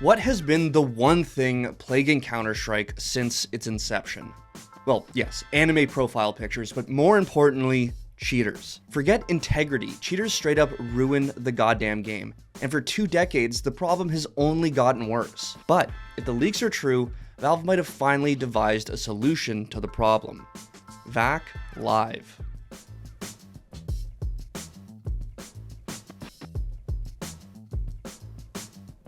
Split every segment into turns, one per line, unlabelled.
What has been the one thing plaguing Counter-Strike since its inception? Well, yes, anime profile pictures, but more importantly, cheaters. Forget integrity, cheaters straight up ruin the goddamn game. And for 2 decades, the problem has only gotten worse. But if the leaks are true, Valve might have finally devised a solution to the problem. VAC Live.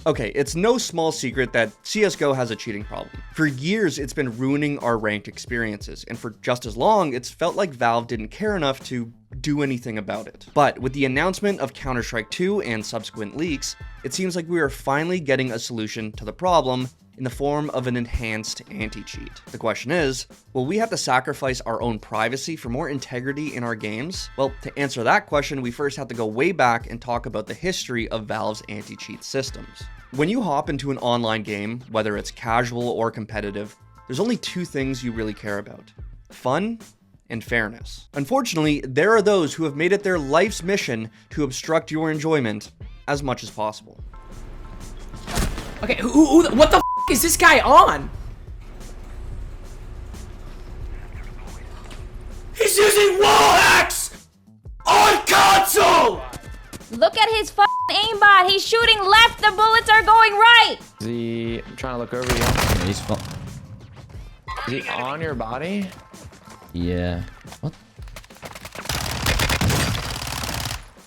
Okay, it's no small secret that CSGO has a cheating problem. For years, it's been ruining our ranked experiences, and for just as long, it's felt like Valve didn't care enough to do anything about it. But with the announcement of Counter-Strike 2 and subsequent leaks, it seems like we are finally getting a solution to the problem in the form of an enhanced anti-cheat. The question is, will we have to sacrifice our own privacy for more integrity in our games? Well, to answer that question, we first have to go way back and talk about the history of Valve's anti-cheat systems. When you hop into an online game, whether it's casual or competitive, there's only 2 things you really care about: fun and fairness. Unfortunately, there are those who have made it their life's mission to obstruct your enjoyment as much as possible.
Okay, what the f is this guy on? He's using wall hacks on console!
Look at his f***ing aimbot. He's shooting left. The bullets are going right.
I'm trying to look over you.
He's
Is he on your body?
Yeah. What?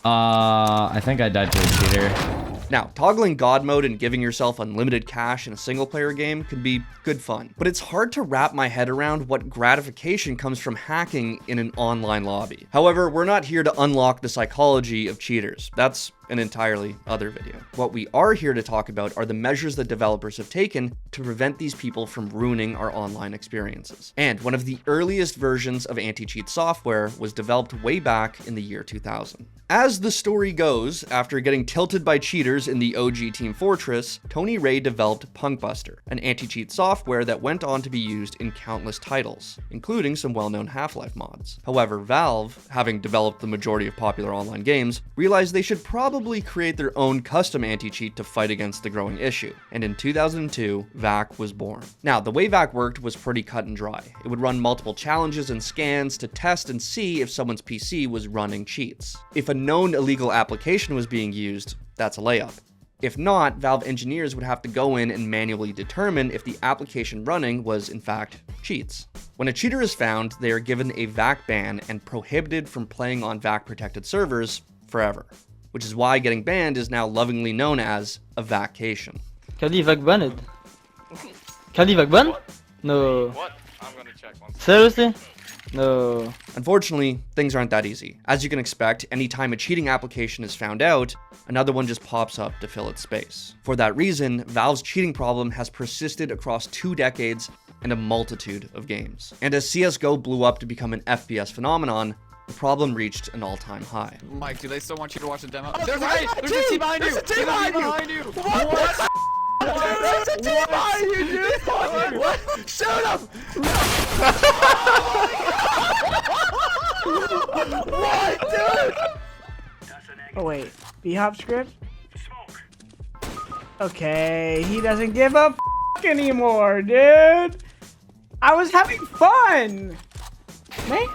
I think I died to a cheater.
Now, toggling God mode and giving yourself unlimited cash in a single-player game can be good fun, but it's hard to wrap my head around what gratification comes from hacking in an online lobby. However, we're not here to unlock the psychology of cheaters. That's an entirely other video. What we are here to talk about are the measures that developers have taken to prevent these people from ruining our online experiences. And one of the earliest versions of anti-cheat software was developed way back in the year 2000. As the story goes, after getting tilted by cheaters in the OG Team Fortress, Tony Ray developed Punkbuster, an anti-cheat software that went on to be used in countless titles, including some well-known Half-Life mods. However, Valve, having developed the majority of popular online games, realized they should probably create their own custom anti-cheat to fight against the growing issue, and in 2002, VAC was born. Now, the way VAC worked was pretty cut and dry. It would run multiple challenges and scans to test and see if someone's PC was running cheats. If a known illegal application was being used, that's a layup. If not, Valve engineers would have to go in and manually determine if the application running was in fact cheats. When a cheater is found, they are given a VAC ban and prohibited from playing on VAC protected servers forever, which is why getting banned is now lovingly known as a vacation.
Kali VAC banned? Kali VAC banned? No.
What? I'm gonna check one.
Seriously? No.
Unfortunately, things aren't that easy. As you can expect, anytime a cheating application is found out, another one just pops up to fill its space. For that reason, Valve's cheating problem has persisted across 2 decades and a multitude of games. And as CSGO blew up to become an FPS phenomenon, the problem reached an all-time high.
Mike, do they still want you to watch the demo?
Oh,
There's a team behind you!
There's a team behind you! What? There's a team behind you, dude! What? Shoot him! What, dude? Oh wait, B-hop script? Okay, he doesn't give a f anymore, dude. I was having fun, man.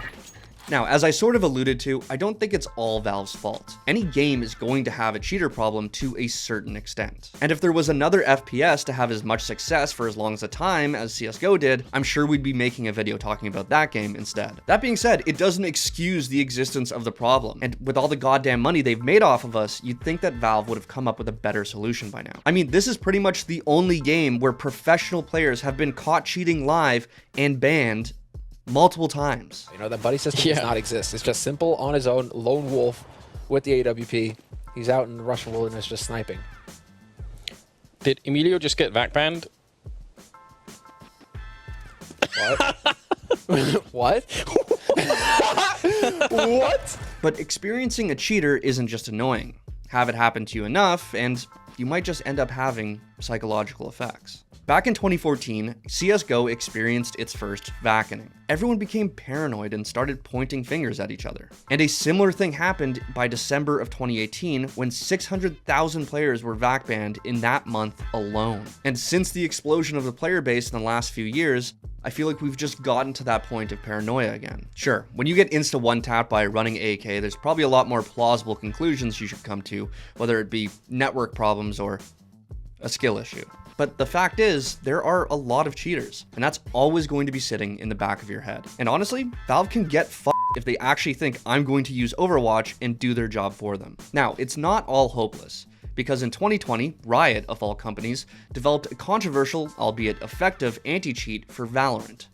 Now, as I sort of alluded to, I don't think it's all Valve's fault. Any game is going to have a cheater problem to a certain extent. And if there was another FPS to have as much success for as long as a time as CSGO did, I'm sure we'd be making a video talking about that game instead. That being said, it doesn't excuse the existence of the problem. And with all the goddamn money they've made off of us, you'd think that Valve would have come up with a better solution by now. I mean, this is pretty much the only game where professional players have been caught cheating live and banned multiple times.
You know, that buddy system does not exist. It's just simple, on his own, lone wolf with the AWP. He's out in the Russian wilderness just sniping.
Did Emilio just get VAC banned?
What? What? What?
But experiencing a cheater isn't just annoying. Have it happen to you enough, and you might just end up having psychological effects. Back in 2014, CSGO experienced its first vaccaning. Everyone became paranoid and started pointing fingers at each other. And a similar thing happened by December of 2018 when 600,000 players were vac banned in that month alone. And since the explosion of the player base in the last few years, I feel like we've just gotten to that point of paranoia again. Sure, when you get insta one-tapped by a running AK, there's probably a lot more plausible conclusions you should come to, whether it be network problems or a skill issue. But the fact is, there are a lot of cheaters, and that's always going to be sitting in the back of your head. And honestly, Valve can get f***ed if they actually think I'm going to use Overwatch and do their job for them. Now, it's not all hopeless, because in 2020, Riot, of all companies, developed a controversial, albeit effective, anti-cheat for Valorant.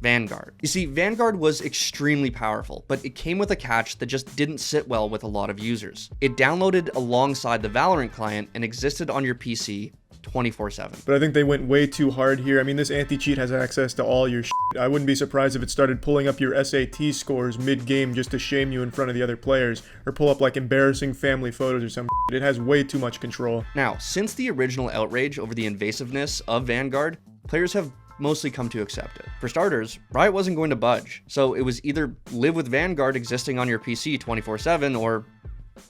Vanguard. You see, Vanguard was extremely powerful, but it came with a catch that just didn't sit well with a lot of users. It downloaded alongside the Valorant client and existed on your PC 24/7.
But I think they went way too hard here. I mean, this anti-cheat has access to all your shit. I wouldn't be surprised if it started pulling up your SAT scores mid-game just to shame you in front of the other players, or pull up like embarrassing family photos or some shit. It has way too much control.
Now, since the original outrage over the invasiveness of Vanguard, players have mostly come to accept it. For starters, Riot wasn't going to budge, so it was either live with Vanguard existing on your PC 24/7 or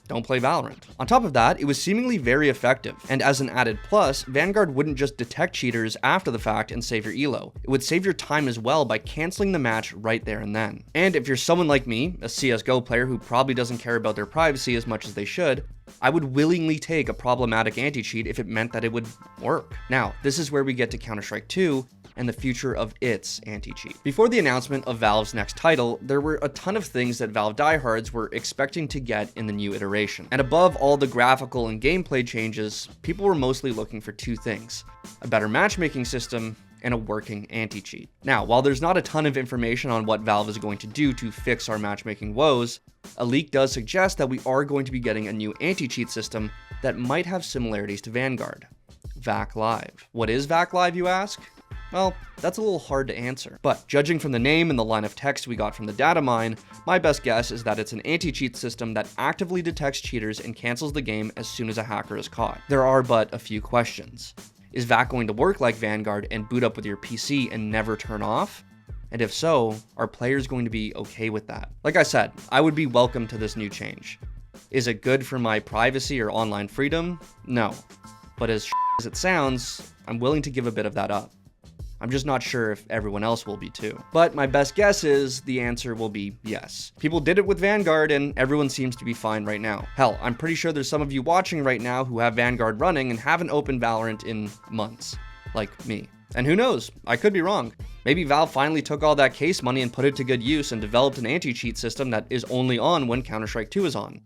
don't play Valorant. On top of that, it was seemingly very effective, and as an added plus, Vanguard wouldn't just detect cheaters after the fact and save your elo. It would save your time as well by canceling the match right there and then. And if you're someone like me, a CSGO player who probably doesn't care about their privacy as much as they should, I would willingly take a problematic anti-cheat if it meant that it would work. Now, this is where we get to Counter-Strike 2, and the future of its anti-cheat. Before the announcement of Valve's next title, there were a ton of things that Valve diehards were expecting to get in the new iteration. And above all the graphical and gameplay changes, people were mostly looking for two things: a better matchmaking system and a working anti-cheat. Now, while there's not a ton of information on what Valve is going to do to fix our matchmaking woes, a leak does suggest that we are going to be getting a new anti-cheat system that might have similarities to Vanguard. VAC Live. What is VAC Live, you ask? Well, that's a little hard to answer. But judging from the name and the line of text we got from the data mine, my best guess is that it's an anti-cheat system that actively detects cheaters and cancels the game as soon as a hacker is caught. There are but a few questions. Is VAC going to work like Vanguard and boot up with your PC and never turn off? And if so, are players going to be okay with that? Like I said, I would be welcome to this new change. Is it good for my privacy or online freedom? No. But as as it sounds, I'm willing to give a bit of that up. I'm just not sure if everyone else will be too. But my best guess is the answer will be yes. People did it with Vanguard and everyone seems to be fine right now. Hell, I'm pretty sure there's some of you watching right now who have Vanguard running and haven't opened Valorant in months, like me. And who knows, I could be wrong. Maybe Valve finally took all that case money and put it to good use and developed an anti-cheat system that is only on when Counter-Strike 2 is on.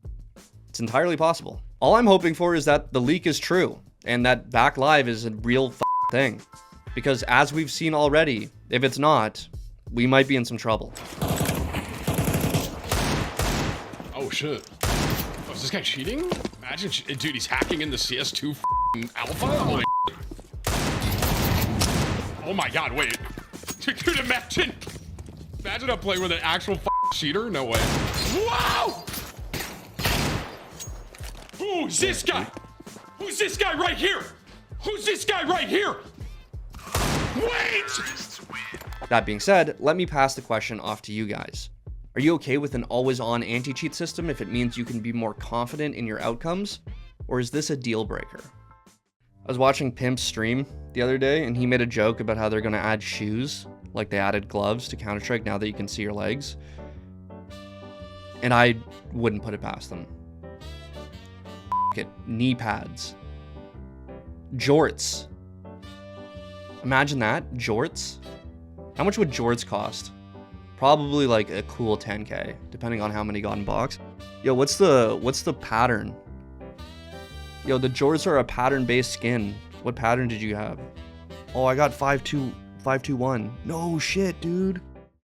It's entirely possible. All I'm hoping for is that the leak is true and that VAC Live is a real thing. Because as we've seen already, if it's not, we might be in some trouble.
Oh shit. Oh, is this guy cheating? Imagine, dude, he's hacking in the CS2 alpha? Holy oh my god, wait. Dude, imagine I'm playing with an actual cheater? No way. Wow! Who's this guy? Who's this guy right here? Who's this guy right here? Wait!
That being said, let me pass the question off to you guys. Are you okay with an always-on anti-cheat system if it means you can be more confident in your outcomes? Or is this a deal breaker? I was watching Pimp's stream the other day and he made a joke about how they're going to add shoes, like they added gloves to Counter-Strike now that you can see your legs. And I wouldn't put it past them. It, knee pads. Jorts. Imagine that, jorts. How much would jorts cost? Probably like a cool 10k, depending on how many got in box. Yo, what's the pattern? Yo, the jorts are a pattern-based skin. What pattern did you have? Oh, I got 521. No shit, dude.